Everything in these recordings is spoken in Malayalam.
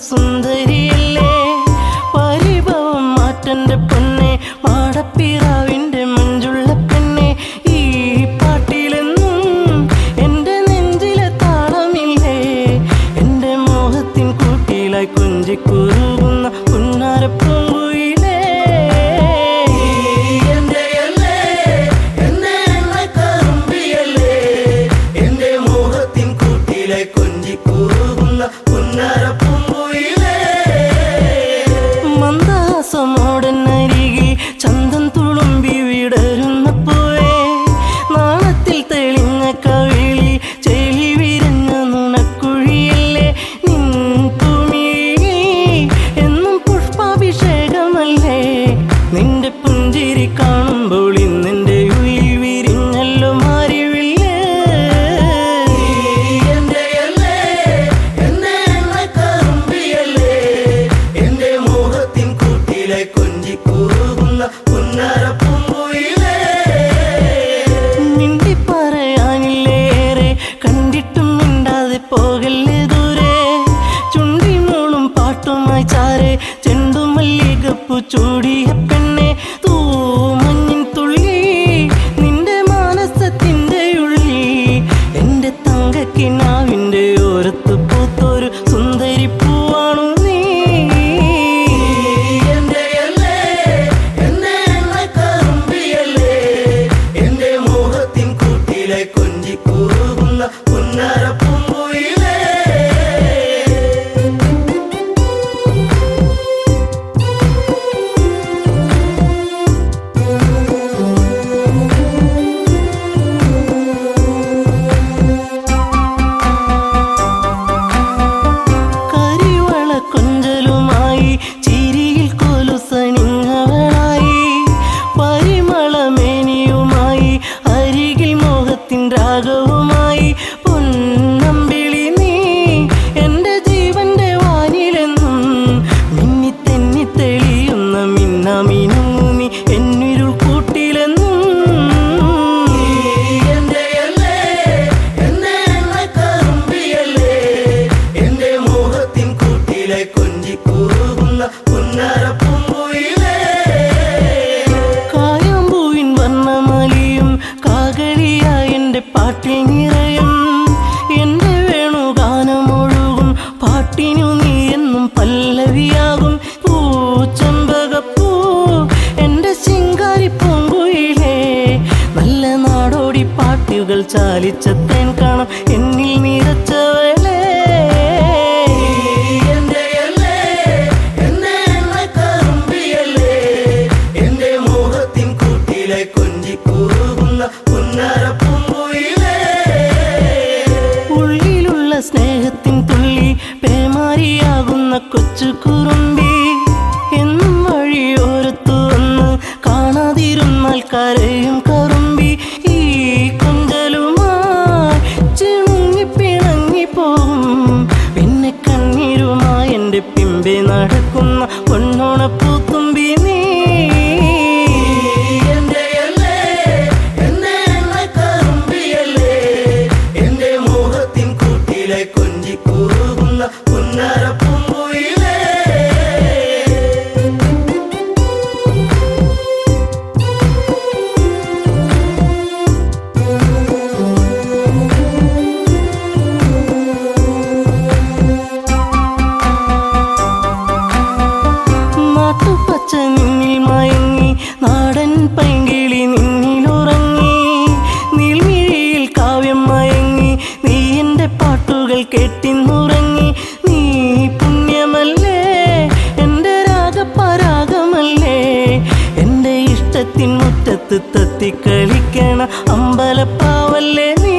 സുന്ദരിയല്ലേ പരിഭവം മാറ്റന്റെ പൊന്നെ മാടപ്പിറാവിന്റെ മഞ്ചുള്ള പെണ്ണെ ഈ പാട്ടിലെന്നും എന്റെ നെഞ്ചിലെ താളമില്ലേ എന്റെ മോഹത്തിൻ കൂട്ടിലായി കൊഞ്ചിക്കുറുകുന്ന പുന്നാരപ്പൂങ്കുയിലേ മന്ദാസമോടനരികിൽ ചന്തം തുളുമ്പി വിടരുന്ന പൂവേ നാണത്തിൽ തെളിഞ്ഞ കവിളിൽ ചെളി വിരിഞ്ഞ നുണക്കുഴിയല്ലേ നിൻ തുമിഴിയിൽ എന്നും പുഷ്പാഭിഷേകമല്ലേ നിന്റെ പുഞ്ചിരി കാണുമ്പോൾ ഇന്നെന്റെ ഉയിൽ വിരിഞ്ഞല്ലോ മാറിവില്ലേ മിണ്ടി പറയാനില്ലേറെ കണ്ടിട്ടും മിണ്ടാതെ പോകല്ലേ ദൂരെ ചുണ്ടി മൂളും പാട്ടുമായി ചാരെ ചെണ്ടുമല്ലികപ്പൂ ചൂടിയ പെണ്ണെ തൂമഞ്ഞിൻ തുള്ളി നിന്റെ മാനസത്തിന്റെ ഉള്ളി എന്റെ തങ്കക്കിനാവിന്റെ ഓരത്ത് പൂത്തൊരു സുന്ദരി പൂവാണു നീ കരിവള കൊഞ്ചലുമായി ചിരിയിൽ കൊലുസണിഞ്ഞവളായി പരിമളമേനിയുമായി അരികിൽ മോഹത്തിൻ രാഗവുമായി പൊന്നമ്പിളി നീ എന്റെ ജീവന്റെ വാനിലെന്നും മിന്നി തെന്നി തെളിയുന്ന മിന്നാമിനുങ്ങി എന്നിരുൾ കൂട്ടിലെന്നും കായാമ്പൂവിൻ വർണ്ണമലിയും കാകളിയായി എന്റെ പാട്ടിൽ നിറയും എന്റെ വേണുഗാനമൊഴുകും പാട്ടിനു നീ എന്നും പല്ലവിയാകും പൂച്ചമ്പകപ്പൂ എന്റെ ശിങ്കാരി പൂങ്കുയിലേ നല്ല നാടോടി പാട്ടുകൾ ചാലിച്ച തേൻ കാണാം എന്നിൽ നിറച്ചവളേ ഉള്ളിലുള്ള സ്നേഹത്തിൻ തുള്ളി പേമാരിയാകുന്ന കൊച്ചു കുറുമ്പി എന്നും വഴിയോരത്തു വന്ന് കാണാതിരുന്നാൽ കരയും കറുമ്പി ഈ കൊഞ്ചലുമായി ചിണുങ്ങി പിണങ്ങിപ്പോകും പിന്നെ കണ്ണീരുമായി എൻ്റെ പിമ്പെ നടക്കുന്ന പൊന്നോണപ്പൂത്തുമ്പി നീ നാട്ടുപച്ച നിന്നിൽ മയങ്ങി നാടൻ പൈങ്കിളി നിന്നിലുറങ്ങി നീൽമിഴിയിൽ കാവ്യം മയങ്ങി നീ എൻ്റെ പാട്ടുകൾ കെട്ടിന്നുറങ്ങി നീ പുണ്യമല്ലേ എൻ്റെ രാഗപരാഗമല്ലേ എൻ്റെ ഇഷ്ടത്തിൻ മുറ്റത്ത് തത്തിക്കളിക്കണ അമ്പലപ്പാവല്ലേ നീ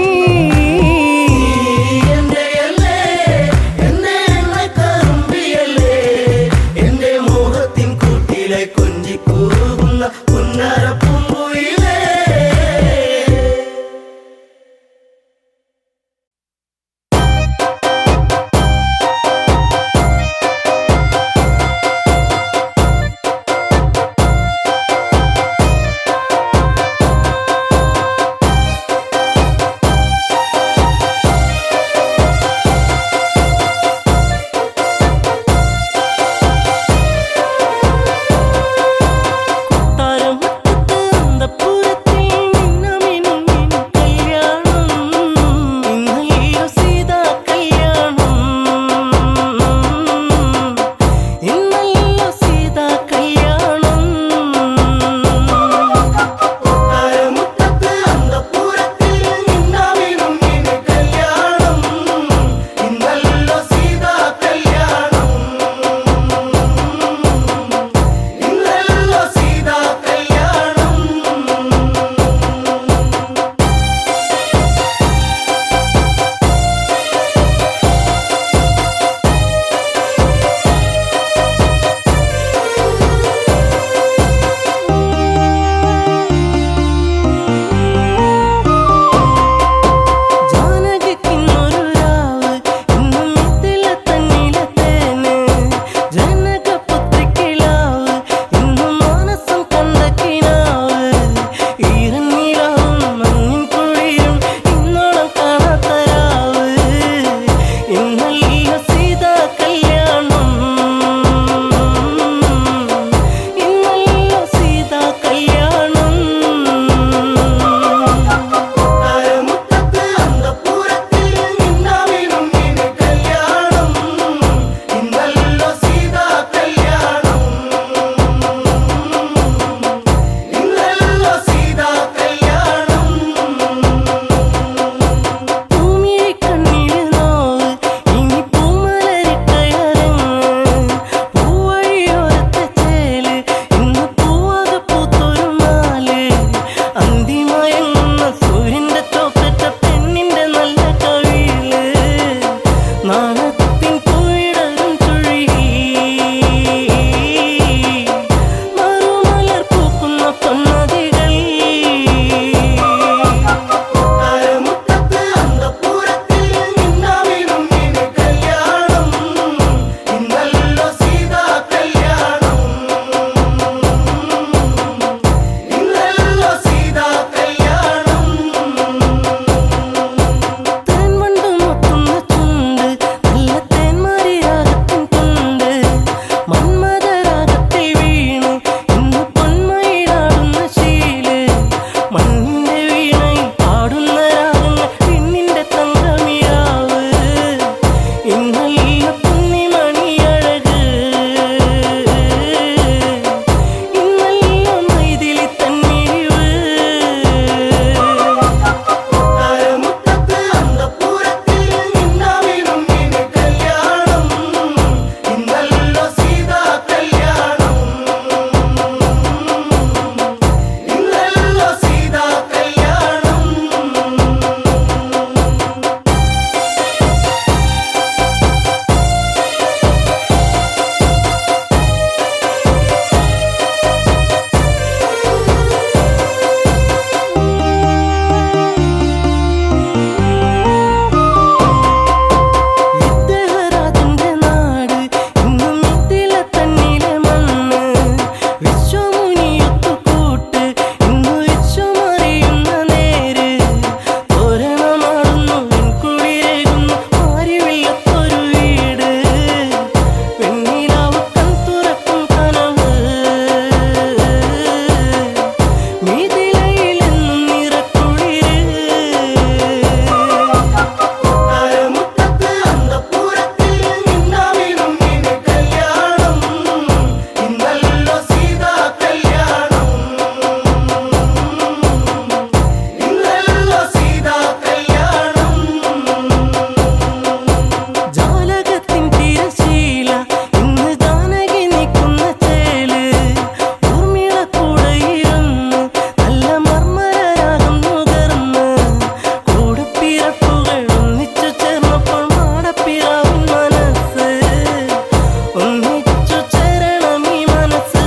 ഒന്നിച്ചു ചേരണം ഈ മനസ്സ്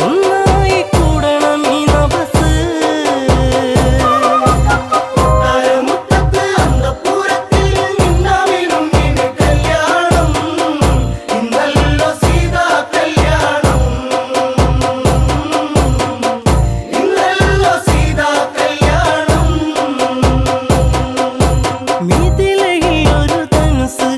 ഒന്നായി കൂടണം ഈ നഭസ് മിഥിലയിൽ ഒരു ധനുസ്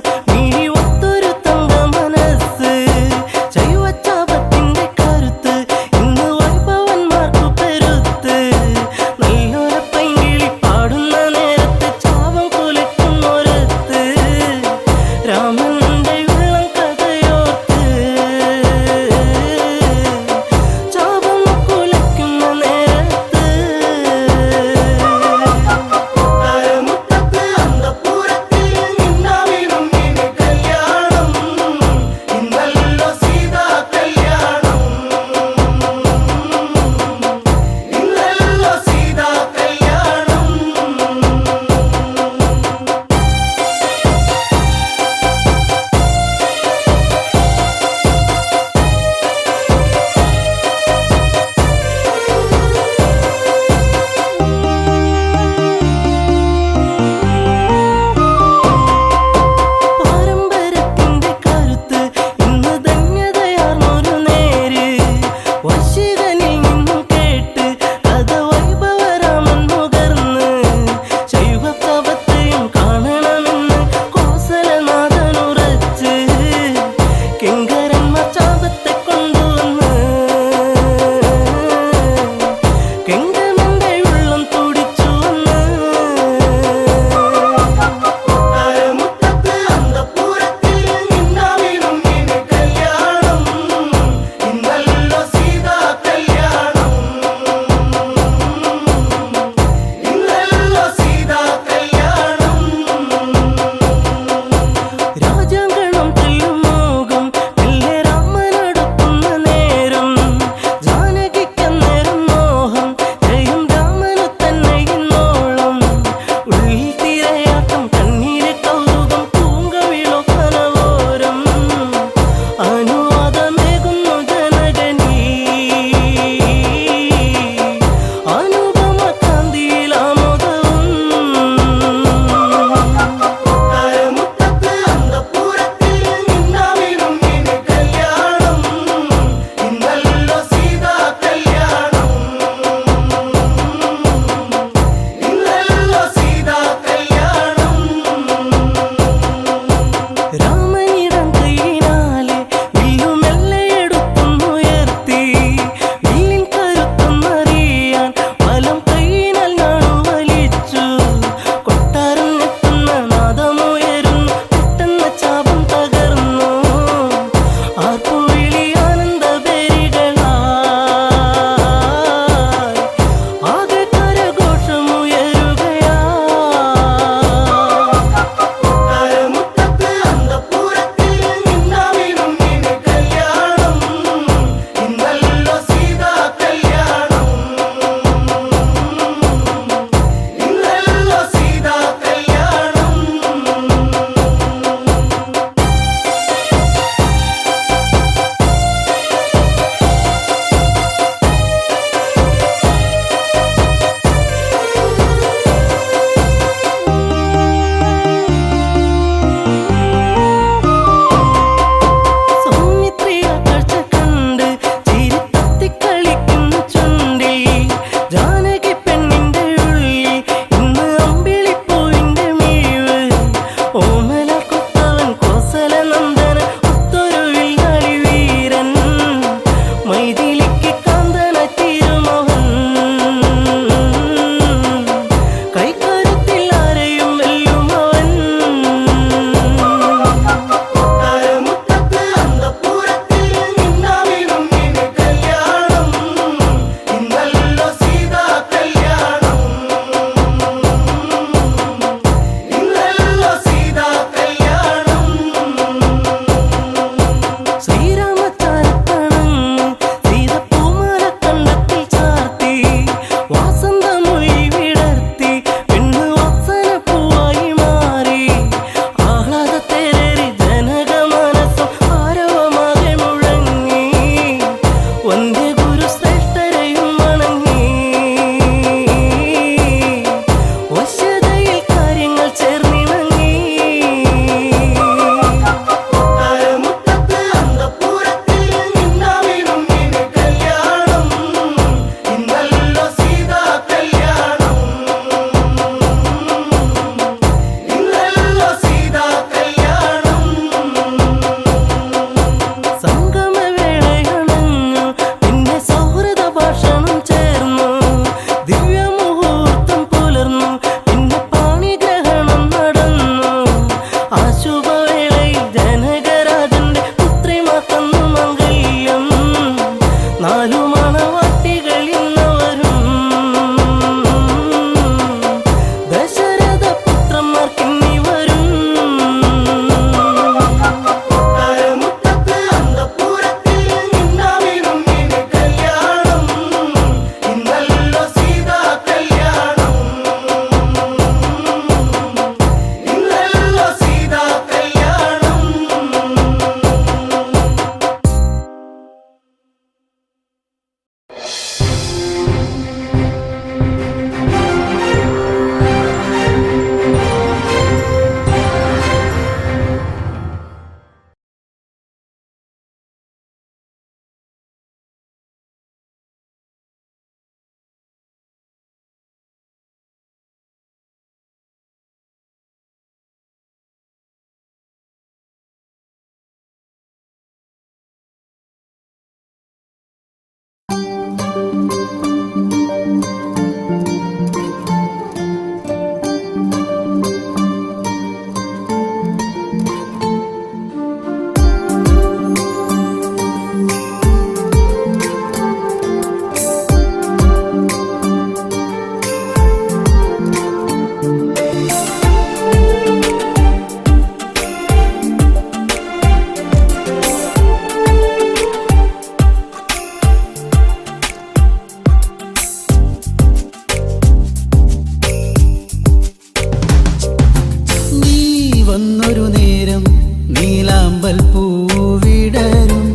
നീലാമ്പൽ പൂവിടരും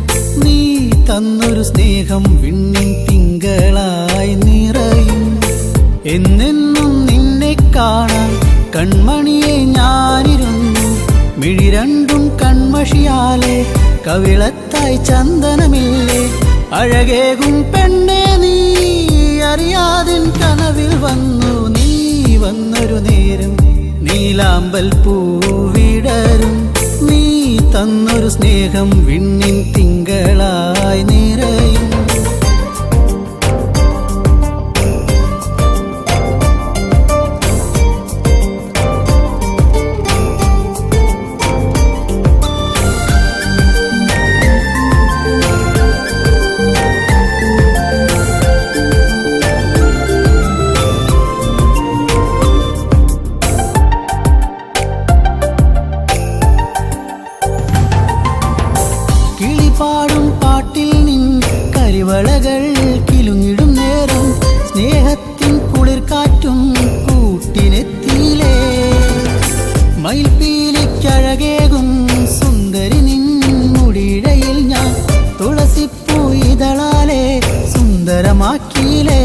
നീ തന്നൊരു സ്നേഹം വിണ്ണിൻ തിങ്കളായി നിറയും. എന്നെന്നും നിന്നെ കാണാൻ കൺമണിയെ ഞാനിരുന്നു. മിഴി രണ്ടും കൺമഷിയാലെ കവിളത്തായി ചന്ദനമില്ലേ. അഴകേകും പെണ്ണെ നീ അറിയാതിൻ കനവിൽ വന്നു. നീ വന്നൊരു നേരം നീലാമ്പൽ പൂവിടരും നീ തന്നൊരു സ്നേഹം വിണ്ണിൻ തിങ്കളായി നിറയും. പാടും പാട്ടിൽ നിൻ കരിവളകൾ കിലുങ്ങിടും നേരം സ്നേഹത്തിൻ കുളിർക്കാറ്റും കൂട്ടിനെത്തിയിലേ. മയിൽപ്പീലിക്കഴകേകും സുന്ദരി നിൻ മുടിയിഴയിൽ ഞാൻ തുളസിപ്പൂ ഇതളാലെ സുന്ദരമാക്കിയിലേ.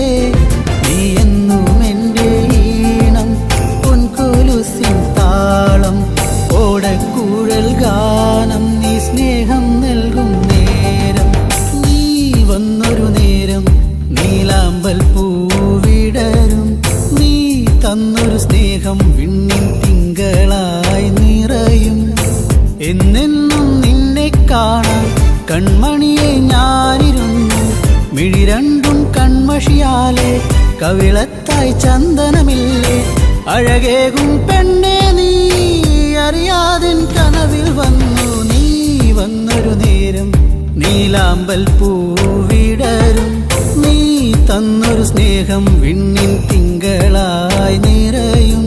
നീ എന്നും എൻ്റെ ഈണം പൊൻകൊലുസിൻ താളം ഓടക്കൂഴൽ ഗാനം നീ സ്നേഹം നൽകും നേരം. നീ വന്നൊരു നേരം നീലാമ്പൽ പൂവിടരും നീ തന്നൊരു സ്നേഹം വിണ്ണിൻ തിങ്കളായി നിറയും. എന്നെന്നും നിന്നെ കാണാൻ കൺമണിയെ ഞാനിരുന്നു. മിഴി രണ്ടും കൺമഷിയാലെ കവിളത്തായി ചന്ദനമില്ലേ. അഴകേകും പെണ്ണെ നീ അറിയാതിൻ കനവിൽ വന്നു. നീ വന്നൊരു നേരം നീലാമ്പൽ പൂവിടരും നീ തന്നൊരു സ്നേഹം വിണ്ണിൻ തിങ്കളായി നിറയും.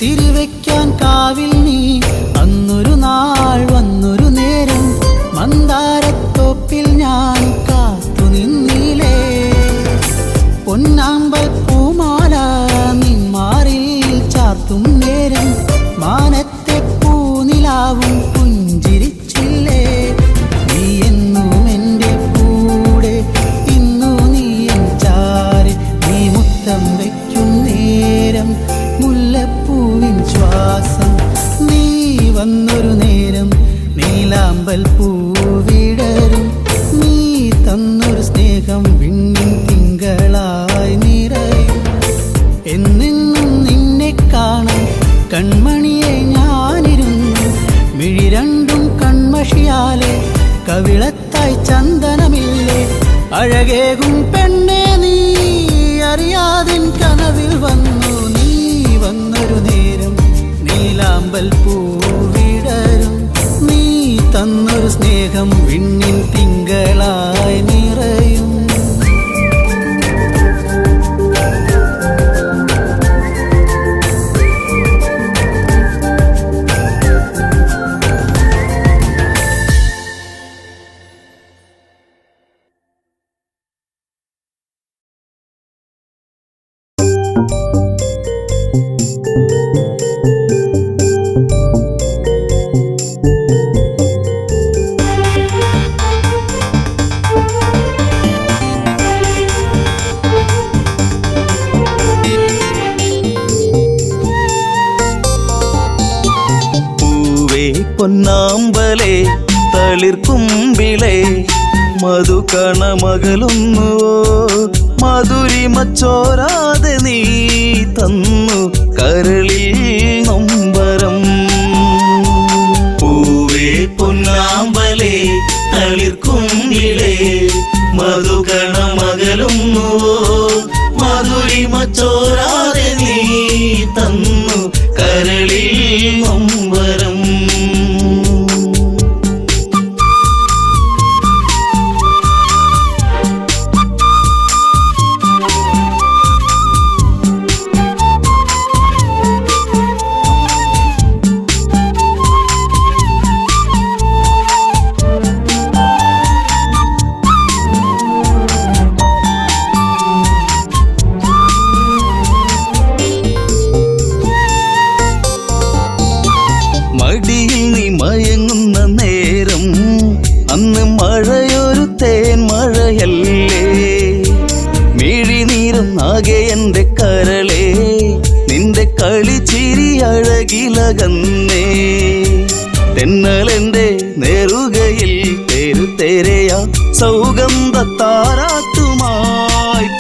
തിരിവെക്കാൻ കാവിൽ നീ അന്നൊരു നാൾ വന്നൊരു നേരം മന്ദാരത്തോപ്പിൽ ഞാൻ കാത്തു നിന്നിലേ. പൊന്നാമ്പൽ പൂമാല നിന്മാറിൽ ചാർത്തും നേരം മാനത്തെ പൂനിലാവും പുഞ്ചിരിച്ചില്ലേ. നീ എന്നും എൻ്റെ കൂടെ ഇന്നു നീ എൻ ചാരെ. നീ മുത്തം വയ്ക്കും നേരം മുല്ലപ്പൂവിൻ ശ്വാസം. നീ വന്നൊരു നേരം നീലാമ്പൽ പൂവിടരും നീ തന്നൊരു സ്നേഹം വിണ്ണിൻ തിങ്കളായി നിറയും. എന്നെന്നും നിന്നെ കാണാൻ കൺമണിയെ ഞാനിരുന്നു. മിഴി രണ്ടും കൺമഷിയാലെ കവിളത്തായി ചന്ദനമില്ലേ. അഴകേകും പെണ്ണെ നീ അറിയാതിൻ കനവിൽ വന്നു. നീ വന്നൊരു നേരം നീലാമ്പൽ പൂവിടരും നീ തന്നൊരു സ്നേഹം വിണ്ണിൻ തിങ്കളായി നിറയും. പൊന്നാമ്പലേ തളിർക്കുമ്പിളേ മധുകണമകലുന്നുവോ മധുരിമച്ചോരാതെ നീ തന്നു കരളിൽ നൊമ്പരം. പൂവേ പൊന്നാമ്പലേ തളിർക്കുമ്പിളേ മധുകണമകലുന്നുവോ മധുരിമച്ചോരാതെ നീ തന്നു കരളിൽ നൊമ്പരം. തമ്മിലകന്നേ തെന്നലെന്റെ നേറുകയിൽ തെരുതെരയ സൗഗന്ധത്താരാട്ടുമായി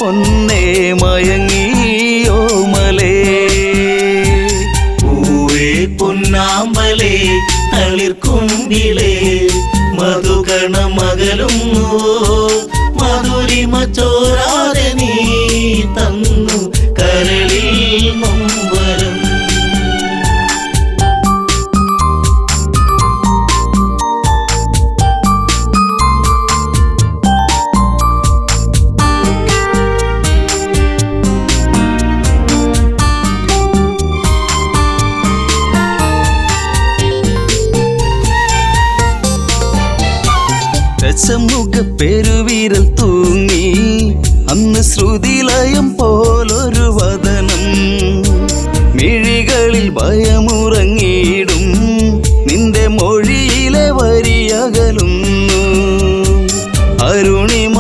പൊന്നേ മയങ്ങിയോ മലേ പൂവേ പൊന്നാമ്പലേ തളിർക്കുമ്പിളേ മധുകണമകലും മധുരിമ ചോരാതെ നീ തന്നു കരളിൽ നൊമ്പരം ദശമുഖ പെരുവിരൽ തൂങ്ങി അന്ന് ശ്രുതിലയം പോലൊരു വദനം മിഴികളിൽ ഭയമുറങ്ങിയിടും നിന്റെ മൊഴിയിലെ വരിയകലുന്നു അരുണിമ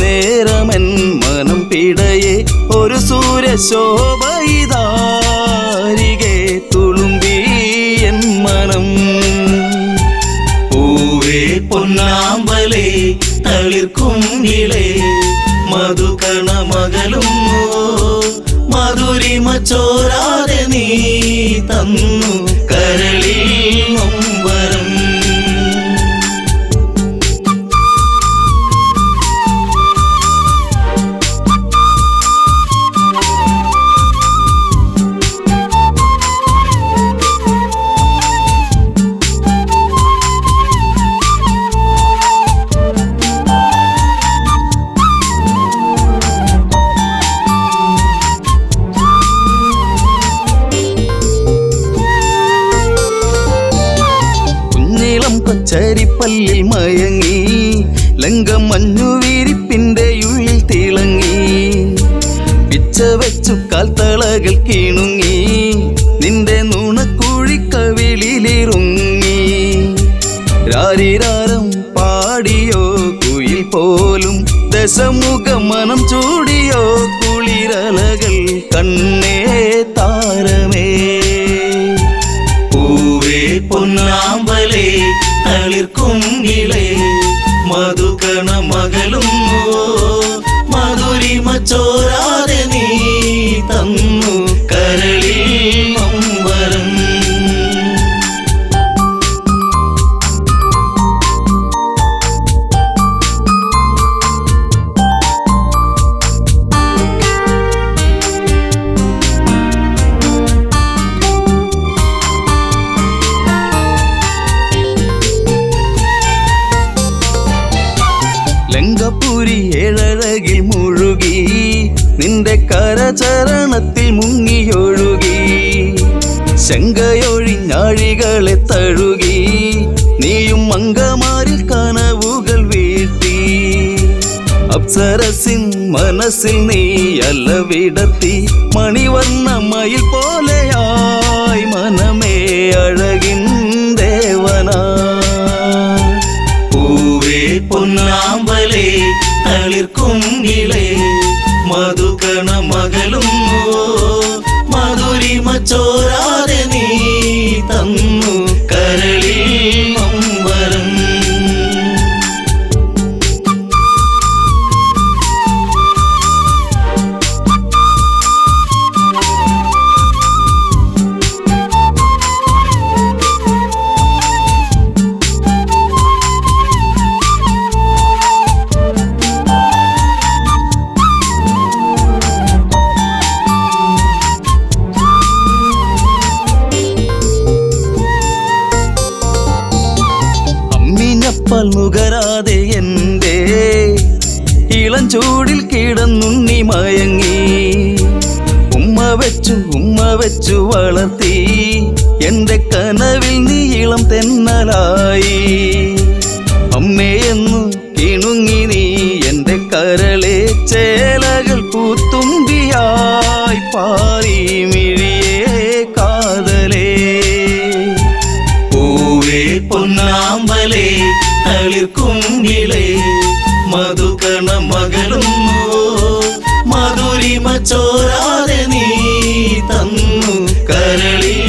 നേരമൻ മനം പിടയെ ഒരു സൂര്യശോഭയിതാരികെ തുളുമ്പി എൻ മനം പൂവേ പൊന്നാമ്പലേ തളിർക്കുമ്പിളേ മധുകണമകലും മധുരിമ ചോരാതെ നീ തന്നു കരളിൽ നൊമ്പരം കൊച്ചരിപ്പല്ലിൽ മയങ്ങി ലങ്കം മഞ്ഞുവിരിപ്പിന്റെ ഉള്ളിൽ തിളങ്ങി പിച്ച വെച്ചു കാൽത്തളകൾ കീണുങ്ങി നിന്റെ നുണക്കുഴിക്കവിളിലിറുങ്ങി രാരിരാരം പാടിയോ കുയിൽ പോലും ദശമുഖ മനം ചൂടിയോ കുളിരലകൾ കണ്ണേ താരമേ പൂവേ പൊന്നാമ്പലേ തളിർക്കുമ്പിളേ മധുകണമകലും മധുരിമ ചോരാതെ നീ തന്നു കരളിൽ നൊമ്പരം ലങ്കപുരി ഏഴഴകിൽ മുഴുകി നിന്റെ കരചരണത്തിൽ മുങ്ങിയൊഴുകി ശങ്കയൊഴിഞ്ഞാഴികളെ തഴുകി നീയും മങ്കമാരിൽ കനവുകൾ വീഴ്ത്തി അപ്സരസിൻ മനസ്സിൽ നീ അല്ല വിടത്തി മണിവർണ്ണ മയിൽ പോലെയായി മനമേ അഴകിൻ ദേവനാ പൂവേ പൊന്നാമ്പലേ തളിർക്കുമ്പിളേ മധുകണമകലും മധുരിമ ചോരാതെ നീ തന്നു കരളിൽ നൊമ്പരം പാൽ നുകരാതെ എൻ്റെ ഇളം ചൂടിൽ കിടന്നുണ്ണി മയങ്ങി ഉമ്മ വെച്ചു വളർത്തി എൻ്റെ കനവിൽ നീ ഇളം തെന്നലായി അമ്മയെന്നു കിണുങ്ങി നീ എൻ്റെ കരളെ ചേലകൾ പൂത്തുമ്പിയായി പാറി മിഴിയേ കാതലേ പൂവേ പൊന്നാമ്പലേ തളിർക്കുമ്പിളേ മധുകണമകലും മധുരിമ ചോരാതെ നീ തന്നു കരളിൽ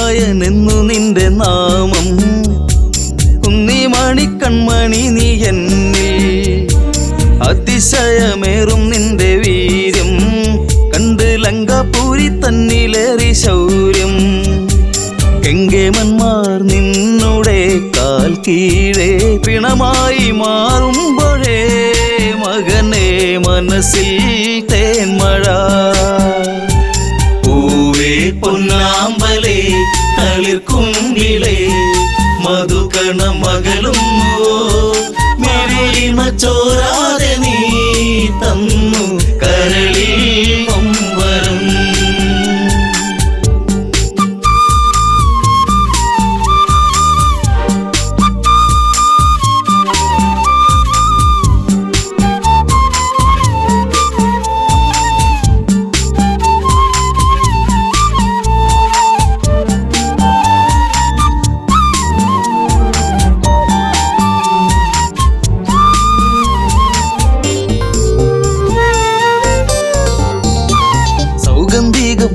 നാരായണെന്നു നിന്റെ നാമം കുന്നിമണി കൺമണി നീ എന്നിൽ അതിശയമേറും നിന്റെ വീര്യം കണ്ട് ലങ്കാപുരി തന്നിലേറി ശൗര്യം കെങ്കേമന്മാർ നിന്നുടെ കാൽ കീഴേ പിണമായി മാറുമ്പോഴേ മകനെ മനസ്സിൽ തേന്മഴ പൂവേ പൊന്നാമ്പലേ തളിർക്കുങ്കിലേ മധുകണ മകളും മെരിമ ചോരാതെ നീ തന്നു കരളിൽ നൊമ്പരം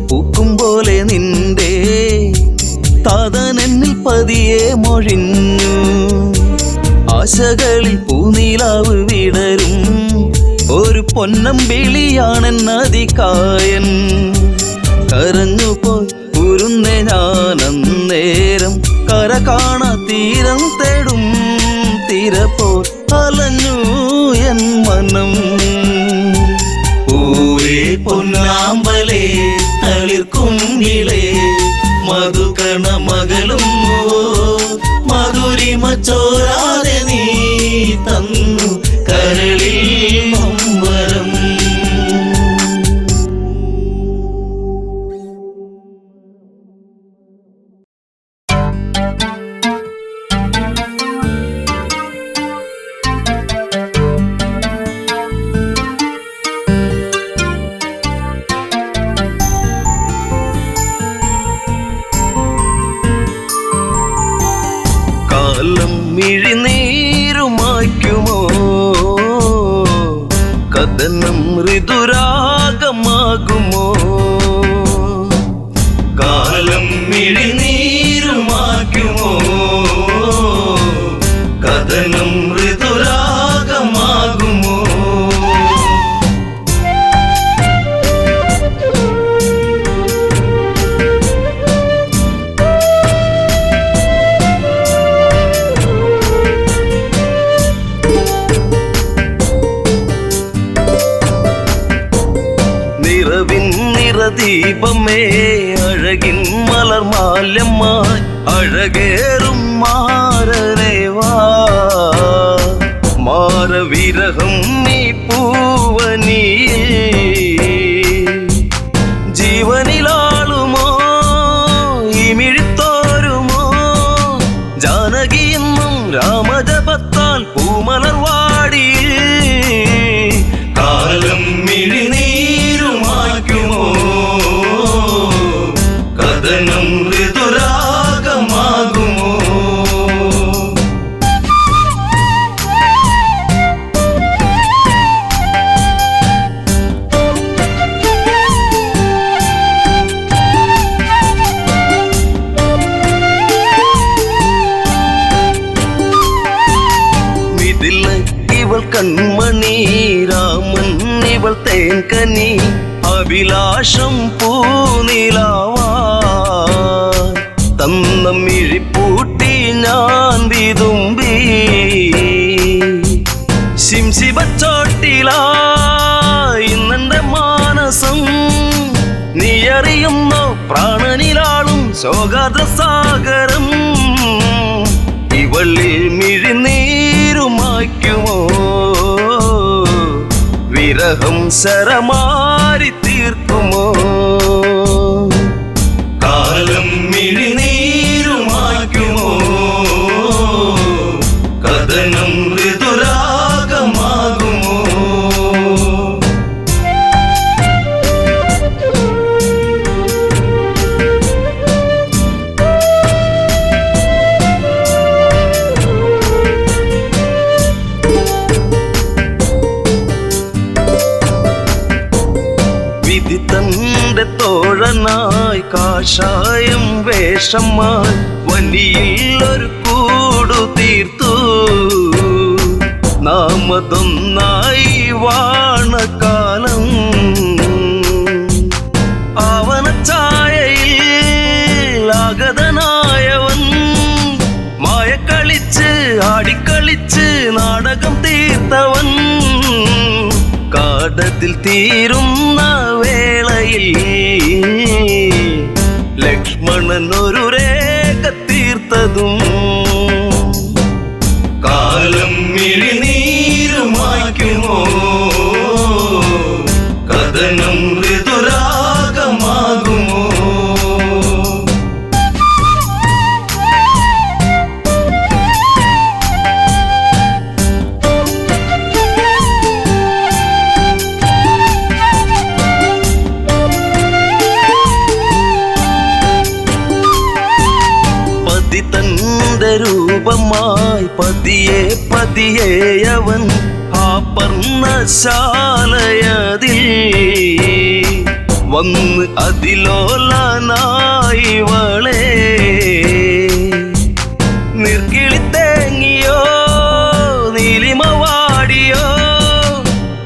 പൂക്കും പോലെ നിന്റെ താതനെന്നിൽ പതിയെ മൊഴിഞ്ഞു ആശകളിൽ പൂനീലാവ് വിടരും ഒരു പൊന്നമ്പിളിയാണെന്നതികായൻ കരഞ്ഞുപോയി ഉരുന്നേ ഞാനന്നേരം കര കാണാ തീരം തേടും തിരപ്പോ അലഞ്ഞു എൻ മനം പൂവേ പൊന്നാമ്പലേ തളിർക്കുങ്കിലേ മധുകണ മകളും മധുരിമ ചോരാതെ നീ തന്നു കരളിൽ നൊമ്പരം കാലം മിഴിനീരുമായ്ക്കുമോ കഥനം ഋതുരാഗമാകുമോ കാലം മിഴിനീരുമായ്ക്കുമോ കഥനം ഋതുരാഗമാകുമോ ദീപമേ അഴകിൻ മലർമാല്യമായി അഴകേറും മാരരേവാ മാരവിരഹം നീ പൂവനീ ജീവനിലാളുമോ ഇമിഴിത്തോരുമോ ജാനകിയെന്നും രാമജപത്താൽ പൂമലർവാടി കാലം മിഴിനീരുമായ്ക്കുമോ കഥനം ഋതുരാഗമാകുമോ ഇവൾ കൺമണി രാമൻ ഇവൾ തേൻകനി അഭിലാഷം പൂനിലാവാ തന്നമിഴിപ്പൂട്ടി ഞാൻ വിതുമ്പി ശിംശിബച്ചോട്ടിലായി ഇന്നെന്റെ മാനസം നീ അറിയുന്നോ പ്രാണനിലാളും ശോകാദ്രസാഗരം ഇവളിൽ മിഴിനീരുമായ്ക്കുമോ വിരഹം ശരമാരി തീർക്കുമോ കാലം മിഴിനീരുമായ്ക്കുമോ കഥനം ഋതുരാഗമാകുമോ നാമമായി കാഷായം വേഷമായി വന്നിയിൽ ഒരു കൂടു തീർത്തു നാമതൊന്നായി വാണകാലം ആവനച്ചായയിൽ ആഗതനായവൻ മായക്കളിച്ച് ആടിക്കളിച്ച് നാടകം തീർത്തവൻ കാടത്തിൽ തീരുന്ന വേളയിൽ ലക്ഷ്മണൻ ഒരു രേഖ തീർത്തതും കാലം മിഴിനീരുമായ്ക്കുമോ കഥനം ഋതുരാഗമാകുമോ രൂപമായി പതിയെ പതിയെ അവൻ ആ പർണശാലയതിൽ വന്ന് അതിലോലനായി വളേ നിർക്കിളിത്തേങ്ങിയോ നീലിമവാടിയോ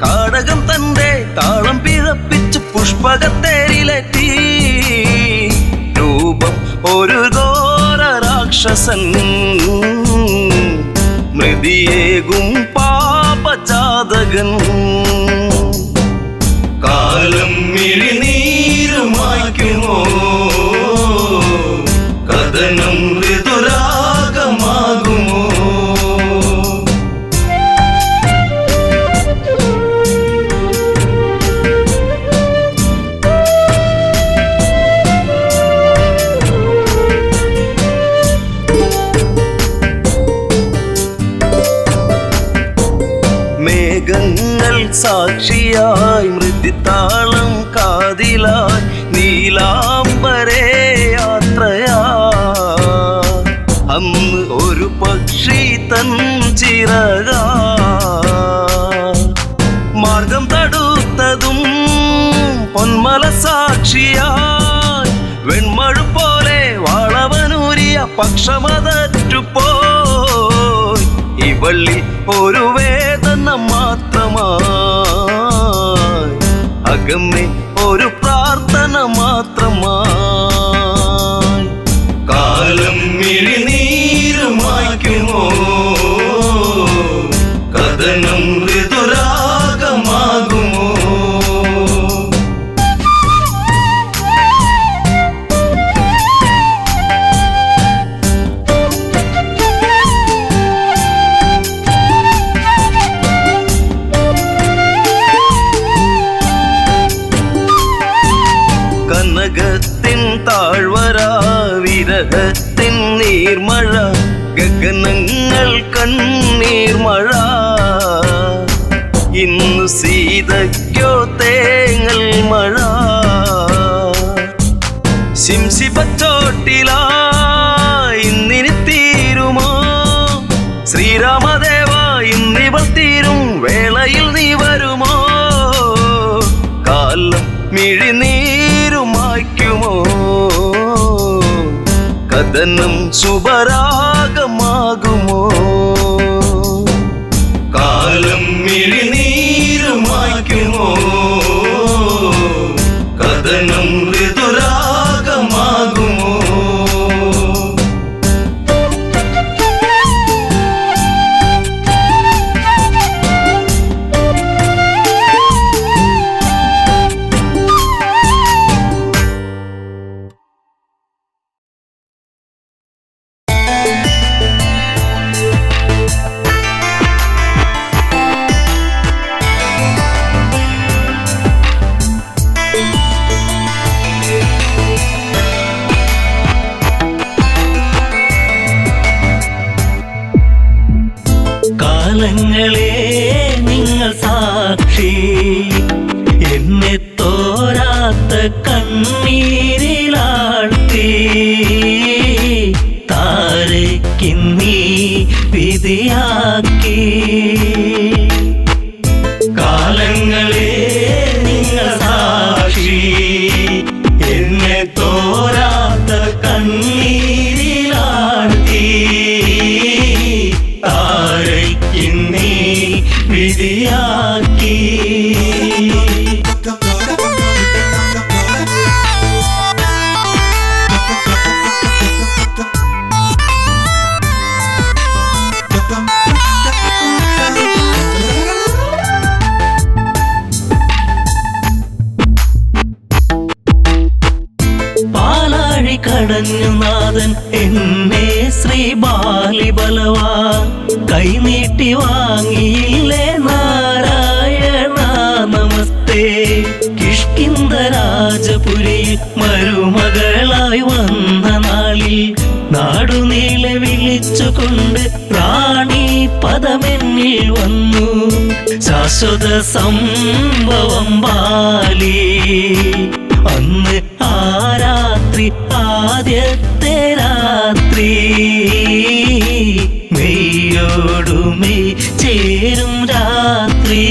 കാടകം തന്റെ താളം പിഴപ്പിച്ച് പുഷ്പകത്തേരിലെത്തി രൂപം ഒരു രാക്ഷസൻ മൃതിയേകും പാപജാതകൻ കാലം മിഴിനീരുമായ്ക്കുമോ കഥനം ഋതുരാഗമാകുമോ മേഘങ്ങൾ സാക്ഷിയായി മൃതിത്താളം കാതിലായി നീലാംബരേ യാത്രയാ അന്ന് ഒരു പക്ഷി തൻ ചിറക മാർഗം തടുത്തതും പൊന്മല സാക്ഷിയായി വെൺമഴു പോലെ വളവനൂരിയ പക്ഷമതറ്റുപോയി ഇവള്ളി ഒരു വേദന മാത്രമായി അകമ്മേ ഒരു പ്രാർത്ഥന മാത്രമായി കാലം മിഴിനീരുമായ്ക്കുമോ കഥനം ഋതുരാഗമാകുമോ കനകത്തിൻ താഴ്വര വിരഹത്തിൻ നീർമഴ ഗഗനങ്ങൾ കണ്ണീർമഴ ഇന്നു സീതയ്ക്കോ തേങ്ങൽ മഴ ശിംശിപച്ചോട്ടിലായി ഇന്നിനി തീരുമോ ശ്രീരാമദേവ ഇന്നിവൾ തീരും വേളയിൽ നീ വരുമോ കാലം മിഴിനീരുമായ്ക്കുമോ കഥനം ശുഭരാഗമാകുമോ കാലം മിഴിനീരുമായ്ക്കുമോ കഥനം ഋതുരാഗമാകുമോ കാലങ്ങളെ നിങ്ങൾ സാക്ഷി എന്നെ തോരാത്ത കണ്ണീരിലാഴ്ത്തി താരയ്ക്കിന്നീ വിധിയാക്കി കാലങ്ങളെ നിങ്ങൾ സാക്ഷി എന്നെ തോ തടഞ്ഞു നാഥൻ എന്നെ ശ്രീബാലി ബലവാ കൈനീട്ടി വാങ്ങിയില്ലേ നാരായണ നമസ്തേ കിഷ്കിന്ധ രാജപുരിയിൽ മരുമകളായി വന്ന നാളിൽ നാടുനീളെ വിളിച്ചുകൊണ്ട് റാണി പദമെന്നിൽ വന്നു ശാശ്വത സംഭവം ബാലി അന്ന് ആ രാത്രി ആദ്യത്തെ രാത്രി മെയ്യോടുമെയ് ചേരും രാത്രി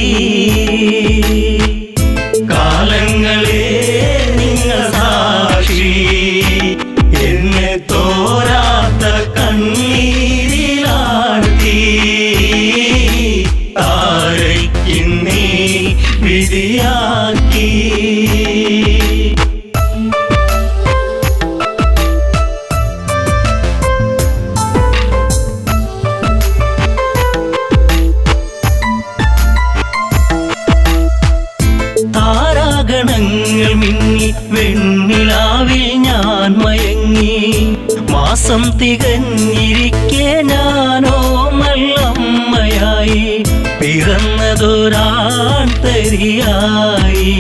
കാലങ്ങളെ നിങ്ങൾ സാക്ഷി എന്നെ തോരാത്ത കണ്ണീരിലാഴ്ത്തി താരയ്ക്കിന്നീ വിധിയാക്കി താരാഗണങ്ങൾ മിന്നി വെണ്ണിലാവിൽ ഞാൻ മയങ്ങി മാസം തികഞ്ഞിരിക്കെ ഞാനോ നല്ലമ്മയായി പിറന്നതൊരാൺ തരിയായി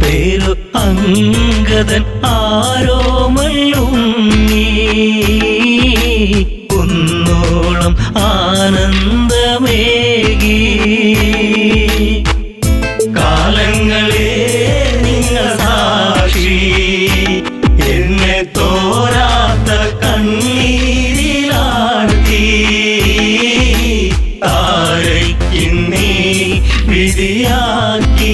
പേരു അങ്കദൻ ആരോമല്ലുണ്ണി കുന്നോളം ആനന്ദമേകി കാലങ്ങളെ നിങ്ങൾ സാക്ഷി എന്നെ തോരാത്ത കണ്ണീരിലാഴ്ത്തി താരയ്ക്കിന്നീ വിധിയാക്കി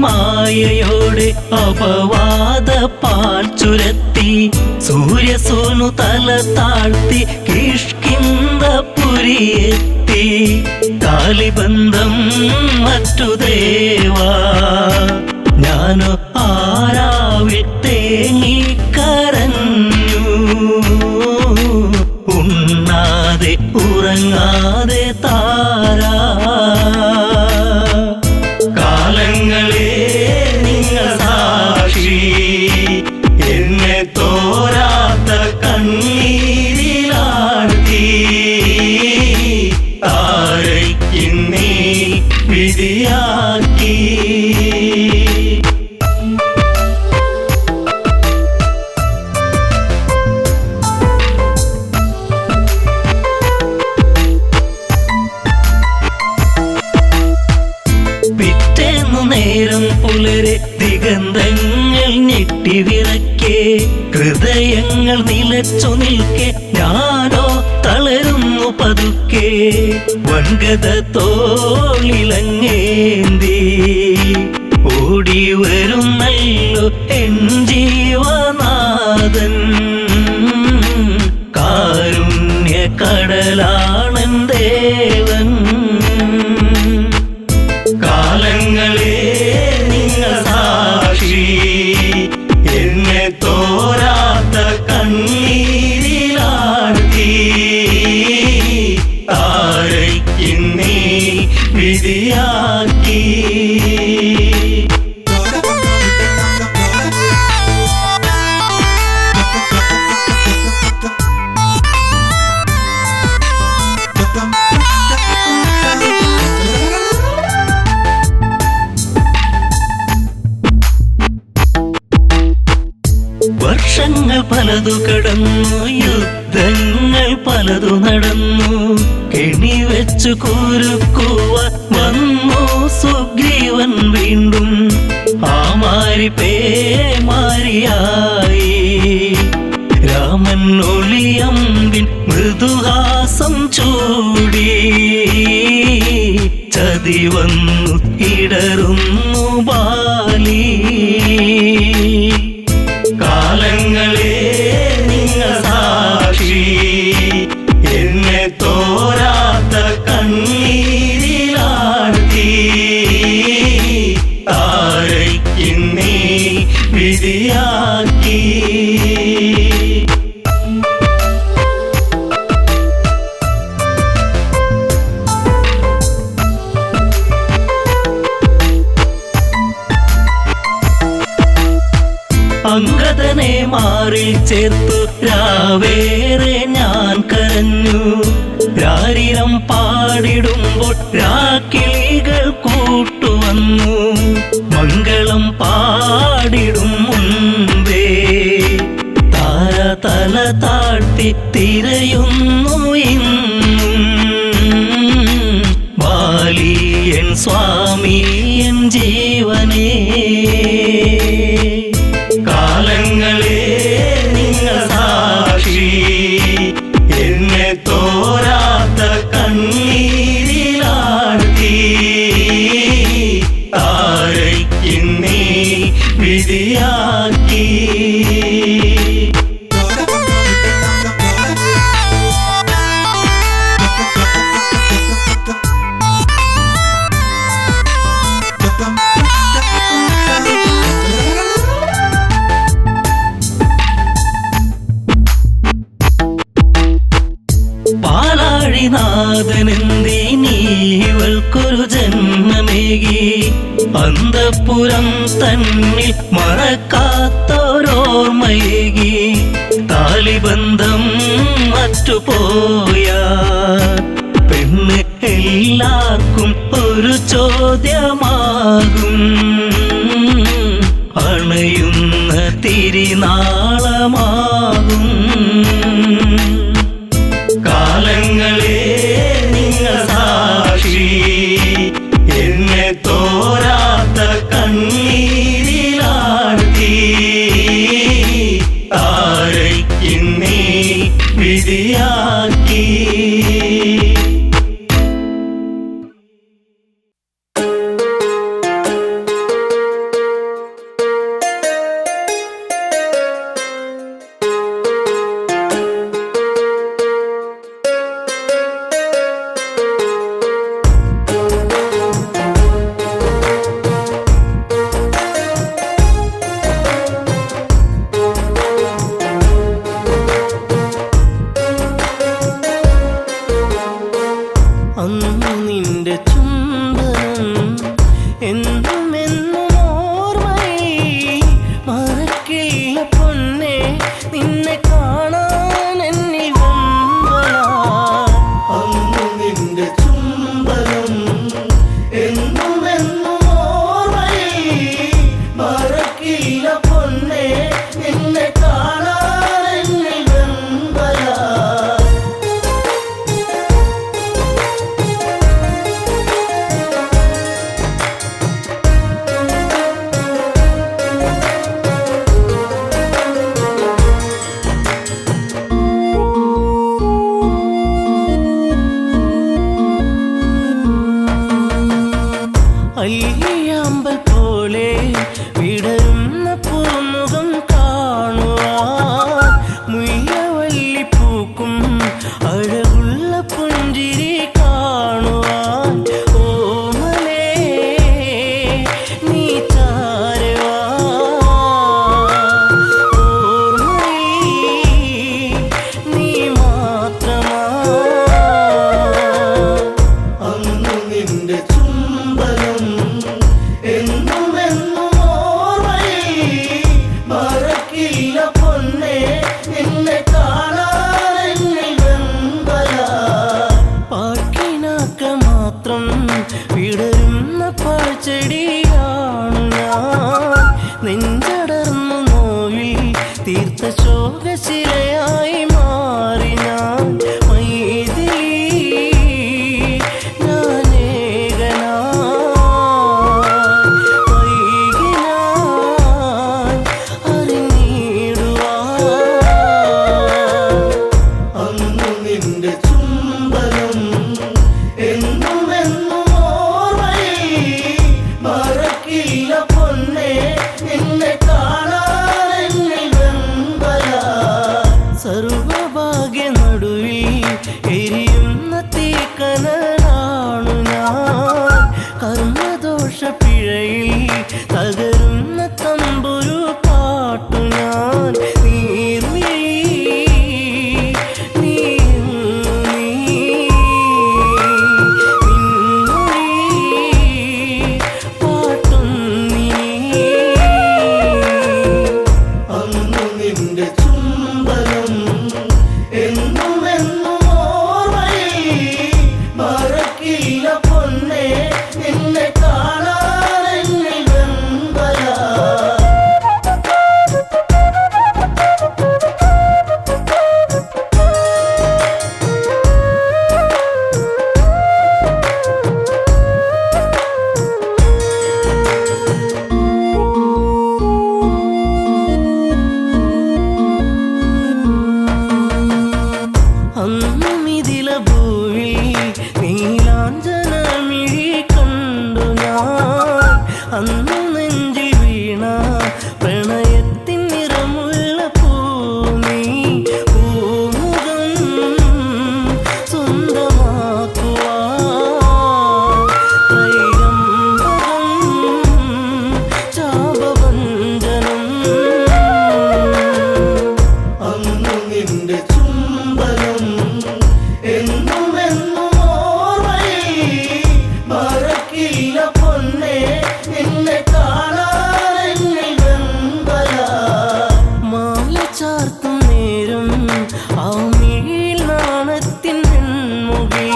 മായയോടെ അപവാദ പാൽ ചുരത്തി സൂര്യസോനു തല താഴ്ത്തി കിഷ്കിന്ധപുരിയെത്തി കാലിബന്ധം മറ്റു ദേവാ ഞാനോ ആരാവിൽ തേങ്ങിക്കരഞ്ഞു ഉണ്ണാതെ ഉറങ്ങാതെ താരാ കാലങ്ങളെ നിങ്ങൾ സാക്ഷി എന്നെ തോരാത്ത കണ്ണീരിലാഴ്ത്തി താരയ്ക്കിന്നീ വിധിയാക്കി നേരം പുലരെ ദിഗന്ധങ്ങൾ ഞെട്ടിവിറക്കെ ഹൃദയങ്ങൾ നിലച്ചു നിൽക്കെ ഞാനോ തളരുന്നു പതുക്കെ വൻഗത തോളിലങ്ങേന്തി ഓടി വരുന്നല്ലോ എൻ ജീവനാഥൻ കാരുണ്യ കടലാണൻ ദേവൻ കാലങ്ങളെ നിങ്ങൾ സാക്ഷി എന്നെ തോരാത്ത കണ്ണീരിലാഴ്ത്തി താരയ്ക്കിന്നീ വിധിയാക്കി വർഷങ്ങൾ പലതു കടന്നു യുദ്ധങ്ങൾ പലതു നടന്നു കെണി വെച്ചു കുരുക്കുവാൻ വന്നു സുഗ്രീവൻ വീണ്ടും ആ മാരി പേമാരിയായി രാമൻ ഒളിയമ്പിൻ മൃദുഹാസം ചൂടി ചതി വന്നു ഇടറുന്നു ബാലി കാലങ്ങളെ നിങ്ങൾ സാക്ഷി എന്നെ തോരാത്ത കണ്ണീരിലാഴ്ത്തി മാറിൽ ചേർത്തു രാവേറെ ഞാൻ കരഞ്ഞു. രാരിരം പാടിടുമ്പോൾ രാക്കിളികൾ കൂട്ടുവന്നു. മംഗളം പാടിടും മുൻപേ താരതല താഴ്ത്തി തിരയുന്നു ഇന്നും. ബാലിയൻ സ്വാമി എൻ ജീവനേ, കാലങ്ങളെ നിങ്ങൾ സാക്ഷി. എന്നെ തോരാത്ത കണ്ണീരിലാഴ്ത്തി താരയ്ക്കുന്നീ വിധിയാക്കി. പാലാഴിനാഥനെന്തേ നീവൾക്കൊരു ജന്മമേകി. അന്തഃപുരം തന്നിൽ മറക്കാത്തൊരോർമ്മയേകി. താലിബന്ധം മറ്റുപോയ പെണ്ണ് എല്ലാവർക്കും ഒരു ചോദ്യമാകും. അണയുന്ന തിരിനാളമാകും. കാലങ്ങളെ നിങ്ങൾ സാക്ഷി. എന്നെ തോരാത്ത കണ്ണീരിലാഴ്ത്തി താരയ്ക്കുന്നീ വിധിയാക്കി. അന്നു നിന്റെ ചുംബനം എന്നും എന്നും ഓർമ്മയിൽ. മറക്കില്ല പൊന്നെ നിന്നെ കാണാൻ എന്നിൽ വെമ്പലാ. അന്നു നിന്റെ ചുംബനം എന്നും എന്നും ഓർമ്മയിൽ. മറക്കില്ല പൊന്നെ നിന്നെ കാണാൻ എന്നിൽ വെമ്പലാ. അല്ലിയാമ്പൽ പോലെ വിടരുന്ന പൂമുഖം കാണുവാൻ. മുയ്യവല്ലി പൂക്കും അഴകുള്ള പുഞ്ചിരി കാണുവാൻ. ഓമലേ നീ ചാരവാ. ഓർമ്മയിൽ നീ മാത്രമാ. അന്നു നിന്റെ ചുംബനം എന്നും എന്നും ഓർമ്മയിൽ. മറക്കില്ല പൊന്നെ നിന്നെ കാണാൻ എന്നിൽ വെമ്പലാ. പാട്ടിനാക്ക മാത്രം വിടരുന്ന പാഴ്ചെടിയാണു ഞാൻ. നെഞ്ചടർന്നു നോവിൽ തീർത്ത ശോകശിലയായി മാറി ഞാൻ. മൈഥിലി സർവഭാഗ്യ നടുവിൽ എരിയുന്ന തീക്കനലാണു ഞാൻ. കർമ്മദോഷ പിഴയിൽ തകരുന്ന തമ്പുരു പാട്ടു ഞാൻ. പാട്ടും നീ അന്നു അന്നു നെഞ്ചിൽ വീണ പ്രണയത്തിൻ നിറമുള്ള പൂമി പൂമുഖം സ്വന്തമാക്കുവാൻ ത്രൈകമ്പകം ചാപവഞ്ചനം അന്നു നിന്റെ ചുംബനം എന്നുമെന്നും ഓർമ്മയിൽ മറക്കില്ല പൊന്നേ നിന്നെ കാണാനെന്നിൽ വെമ്പല മാല ചാർത്തും നേരം ആ മിഴിയിൽ നാണത്തിൻ മുഖി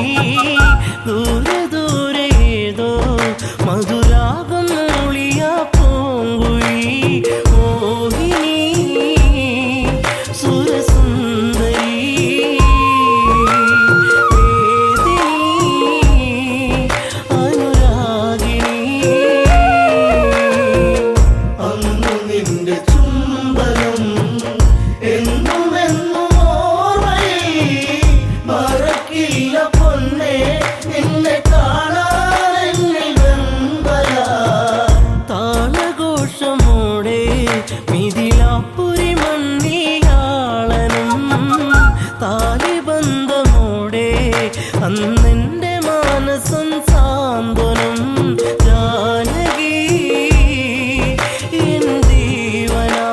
ദൂരെ ദൂരെ ഏതോ മധുരാഗം മൂളിയ പൂങ്കുഴി മോഹിനി സുരസുന്ദരി വേദിനി അനുരാഗിണി അന്നു നിന്റെ ചുംബനം എന്നുമെന്നും ഓർമ്മയിൽ മറക്കില്ല പൊന്നേ നിന്നെ കാണാനെന്നിൽ വെമ്പല താളഘോഷമോടെ മിഥിലാപ്പുരി മണ്ണിയാളനും താലിബന്ധമോടെ അന്നെന്റെ മാനസം സാന്ത്വനം ജാനകി എൻ ജീവനാ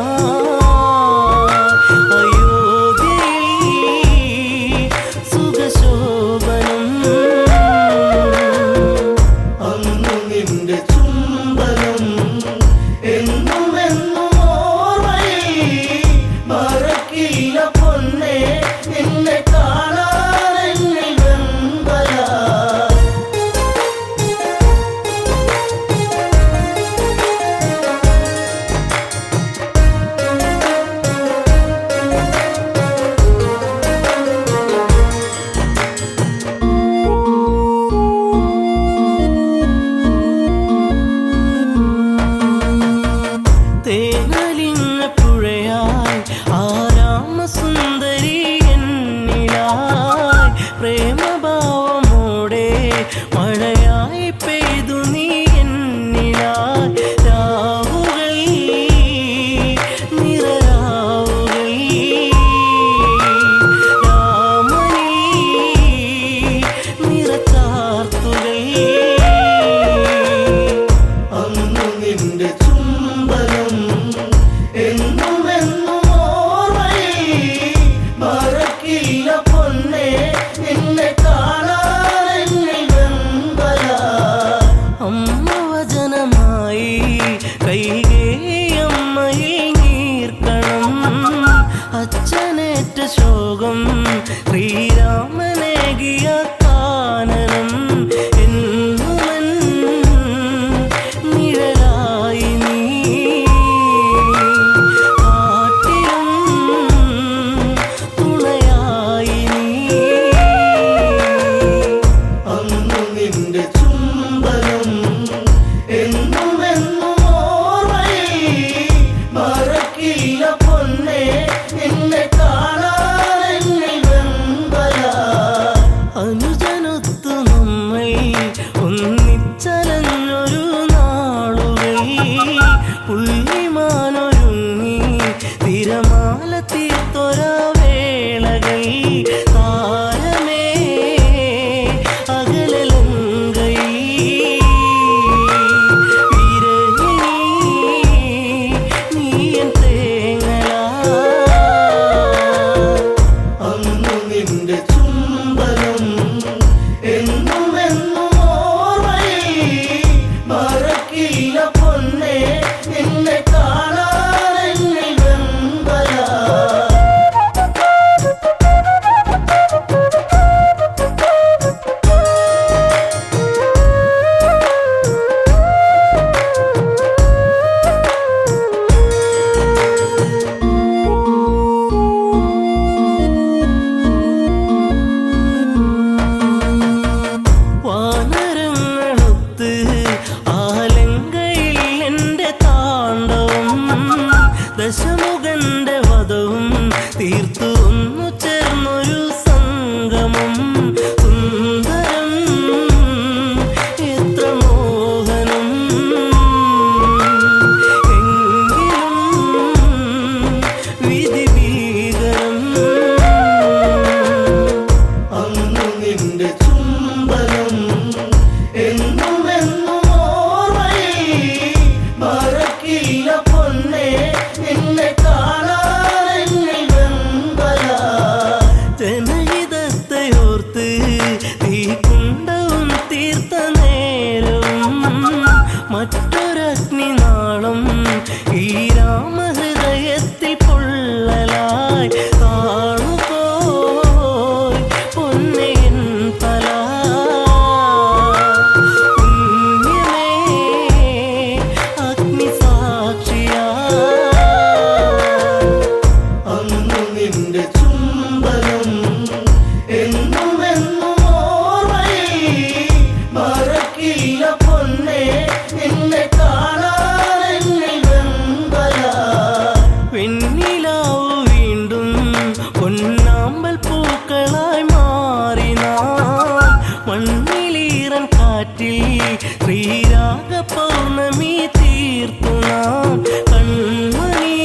അയോധ്യയിൽ സുഖശോഭനം അന്നു നിന്റെ ചുംബനം എന്നുമെന്നും ഓർമ്മയിൽ മറക്കില്ല പൊന്നേ നിന്നെ കാണാനെന്നിൽ വെമ്പല തേനലിഞ്ഞ പുഴയായി ആരാമസുന്ദരി എന്നിലായി പ്രേമഭാവമോടെ മഴയായി പെയ്തു നീ എന്നിലായി രാവുകൾ നിറരാവുകൾ രാമനീ നിറച്ചാർത്തുകൾ അന്നു നിന്റെ ചുംബനം എന്നുമെന്നും ഓർമ്മയിൽ മറക്കില്ല പൊന്നേ നിന്നെ കാണാനെന്നിൽ വെമ്പല അമ്മ വചനമായി കൈകേയമ്മയിൽ നീർക്കണം അച്ഛനേറ്റ ശോകം ശ്രീരാമനേകിയ കാനനം എന്നുമൻ നിഴലായി നീ കാട്ടിലും തുണയായി നീ അന്നു നിന്റെ ചുംബനം എന്നുമെന്നും ഓർമ്മയിൽ മറക്കില്ല പൊന്നേ നിന്നെ കാണാനെന്നിൽ വെമ്പല മറക്കില്ല പൊന്നെ നിന്നെ കാണാനെന്നിൽ വെമ്പല ജനഹിതത്തെ ഓർത്ത് തീക്കുണ്ടവും തീർത്ത നേരവും മറ്റൊരഗ്നി നാളം ഈ രാമഹൃദയത്തിൽ പൊള്ളലായി കാണുപോയി പൊന്നെയൻ തല പുണ്യമേ അഗ്നിസാക്ഷിയാ അന്നു നിന്റെ ചുംബനം എന്നും എന്നും ഓർമ്മയിൽ മറക്കില്ല പൊന്നെ നിന്നെ കാണാനെന്നിൽ വെമ്പല വെണ്ണിലാവു വീണ്ടും പൊന്നാമ്പൽ പൂക്കളായി മാറി നാം മണ്ണിലീറൻ കാറ്റിൽ ശ്രീരാഗ പൗർണമി തീർത്തു നാം കൺമണി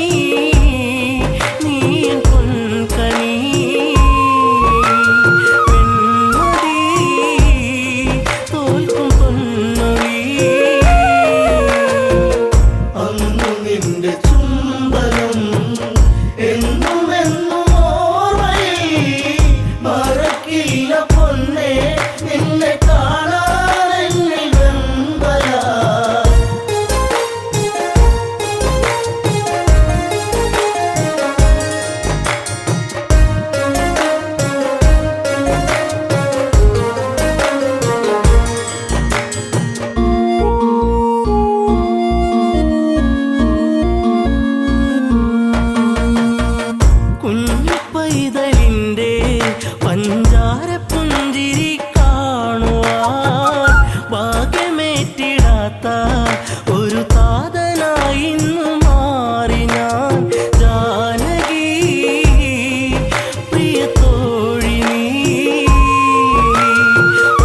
നീ പൊൻകണി പെൺമതി തോൽക്കും പൊന്നൊഴി അന്നു നിന്റെ ചുംബനം എന്നും എന്നും ഓർമ്മയിൽ മറക്കില്ല പൊന്നെ നിന്നെ കാണാനെന്നിൽ വെമ്പല കുഞ്ഞു പൈതലിൻ്റെ പഞ്ചാര പുഞ്ചിരി കാണുവാൻ ഭാഗ്യമേറ്റിടാത്ത ഒരു താതനായി ഇന്നു മാറി ഞാൻ ജാനകി പ്രിയ തോഴി നീ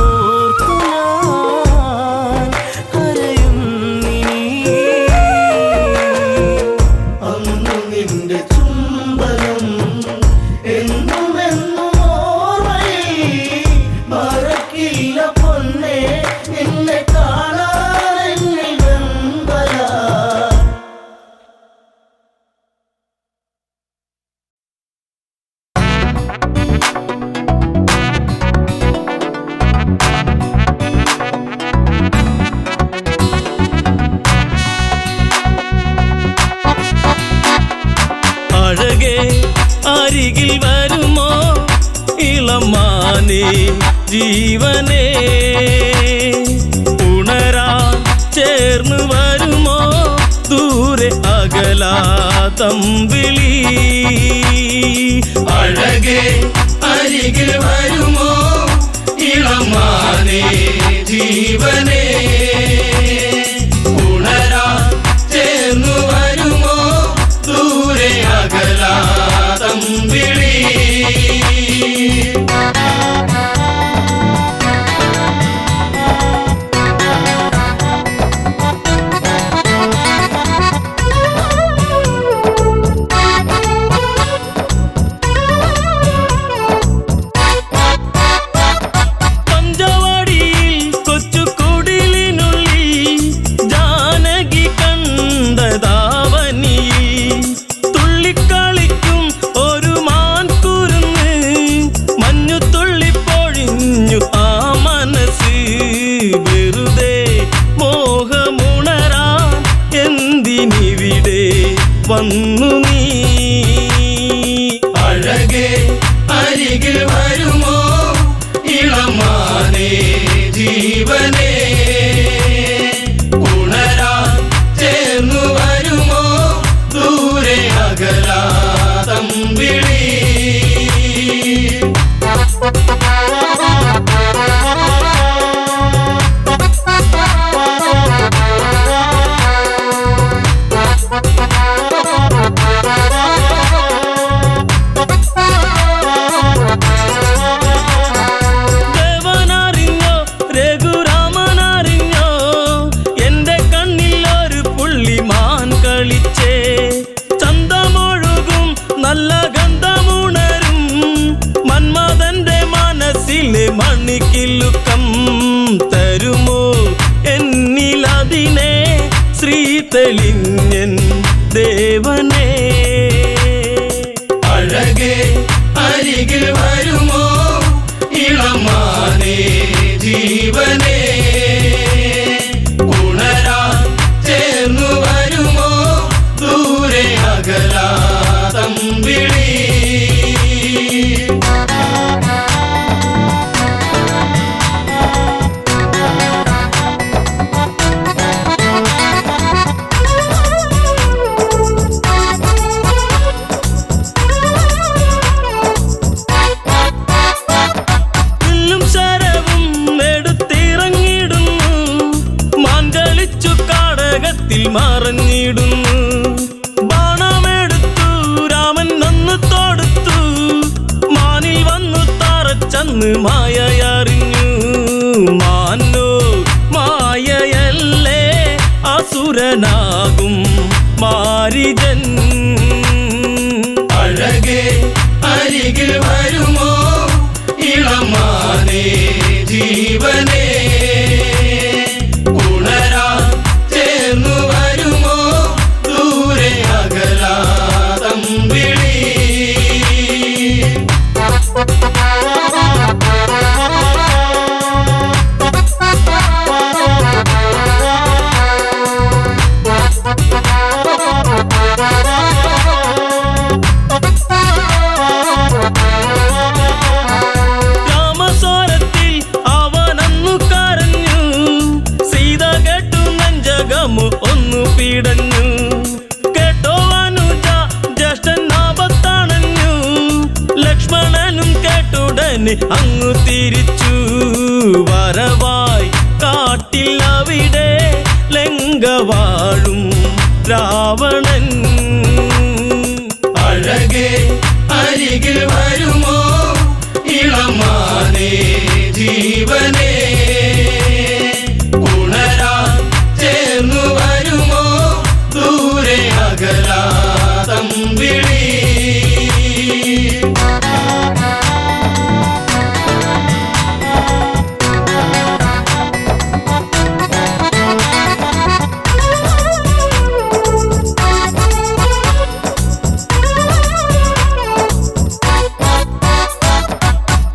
ഓർത്തു ഞാൻ കരയുന്നിനി അന്നു നിന്റെ ചുംബനം എന്നും എന്നും ഓർമ്മയിൽ മറക്കില്ല പൊന്നെ നിന്നെ കാണാനെന്നിൽ വെമ്പല അഴകേ അരികിൽ വരുമോ ഇളമാനേ ജീവനേ ഉണരാൻ ചേർന്ന് വരുമോ ദൂരെ അകലാതമ്പിളി അഴകേ അരികിൽ വരുമോ ഇളമാനേ ജീവനേ ഉണരാൻ ചേർന്നു വരുമോ ദൂരെ അകലാതമ്പിളി പഞ്ചവാടിയിൽ കൊച്ചുകുടിലിനുള്ളിൽ ജാനകി കണ്ടതാവനിയിൽ തുള്ളിക്കളിക്കും ഒരു മാൻകുരുന്ന് മഞ്ഞു തുള്ളിപ്പൊഴിഞ്ഞു ആ മനസ്സ് വെറുതെ മോഹമുണരാൻ എന്തിനിവിടെ വന്നു നീ അഴകേ അരികിൽ വരുമോ ഇളമാനേ ജീവനേ ഉണരാൻ ചേർന്നു വരുമോ ദൂരെ അകലാതമ്പിളി ദേവനറിഞ്ഞോ രഘുരാമനറിഞ്ഞോ എന്റെ കണ്ണിൽ ഒരു പുള്ളിമാൻ കളിച്ചേ ചന്തമൊഴുകും നല്ല ഗന്ധമുണരും മന്മഥന്റെ മാൻ തെളിഞ്ഞൻ ദേവനേ. അഴകേ അരികിൽ വരുമോ ഇളമാനേ ജീവനേ. ഉണരാൻ ചേർന്നു വരുമോ ദൂരെ അകലാതമ്പിളി. മറഞ്ഞിടുന്നു ബാണമെടുത്തു രാമൻ നന്ന് തൊടുത്തു. മാനിൽ വന്നു തറച്ചന്ന് മായയറിഞ്ഞു. മാനോ മായയല്ലേ അസുരനാകും മാരിജൻ. അഴകേ അരികിൽ വരുമോ ഇളമാനേ ജീവനേ. ഉണരാൻ ചേർന്നു വരുമോ ദൂരെ അകലാതമ്പിളി. രാമസ്വരത്തിൽ അവനന്നു കരഞ്ഞു. സീത കേട്ടു നെഞ്ചകമു ഒന്നു പീടഞ്ഞു. കേട്ടോ അനുജ ജ്യേഷ്ഠൻ ആപത്താണഞ്ഞു. ലക്ഷ്മണനും കേട്ടുടനെ അങ്ങു തിരിച്ചു. വരവായി കാട്ടിൽ അവിടെ ലങ്ക വാഴും രാവണൻ. അഴകേ അരികിൽ വരുമോ ഇളമാനേ ജീവനേ. ഉണരാൻ ചേർന്നു വരുമോ ദൂരെ അകലാതമ്പിളി.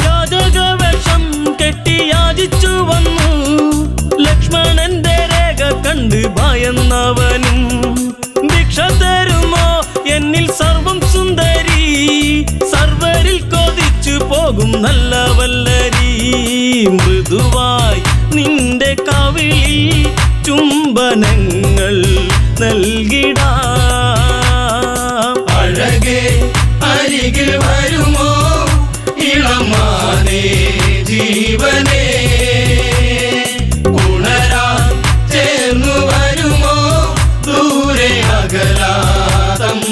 യാചകവേഷം കെട്ടി യാചിച്ചു വന്നു. ലക്ഷ്മണന്റെ രേഖ കണ്ട് ഭയന്നവനും ഭിക്ഷ തരുമോ എന്നിൽ സർവം സുന്ദരി. സർവരിൽ കൊതിച്ചു പോകും നല്ല വല്ലരി. മൃദുവായി നിന്റെ കവിളിൽ ചുംബനങ്ങൾ നൽകിടാം. അഴകേ അരികിൽ വരുമോ ഇളമാനേ ജീവനേ. ഉണരാൻ ചേർന്നു വരുമോ ദൂരെ അകലാതമ്പിളി.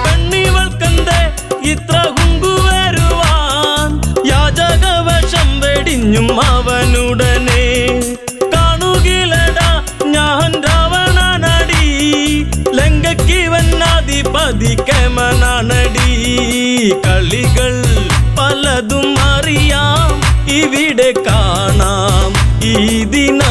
പെണ്ണിവൾക്കെന്തേ ഇത്ര ഹുങ്കുവരുവാൻ. യാചകവേഷം വെടിഞ്ഞും അവനുടനെ. കാണുകിലടാ ഞാൻ രാവണനടി. ലങ്കയ്ക്കിവനാധിപതി കേമനാണടി. കളികൾ പലതും അറിയാം ഇവിടെ കാണാം ഈ ദിനം.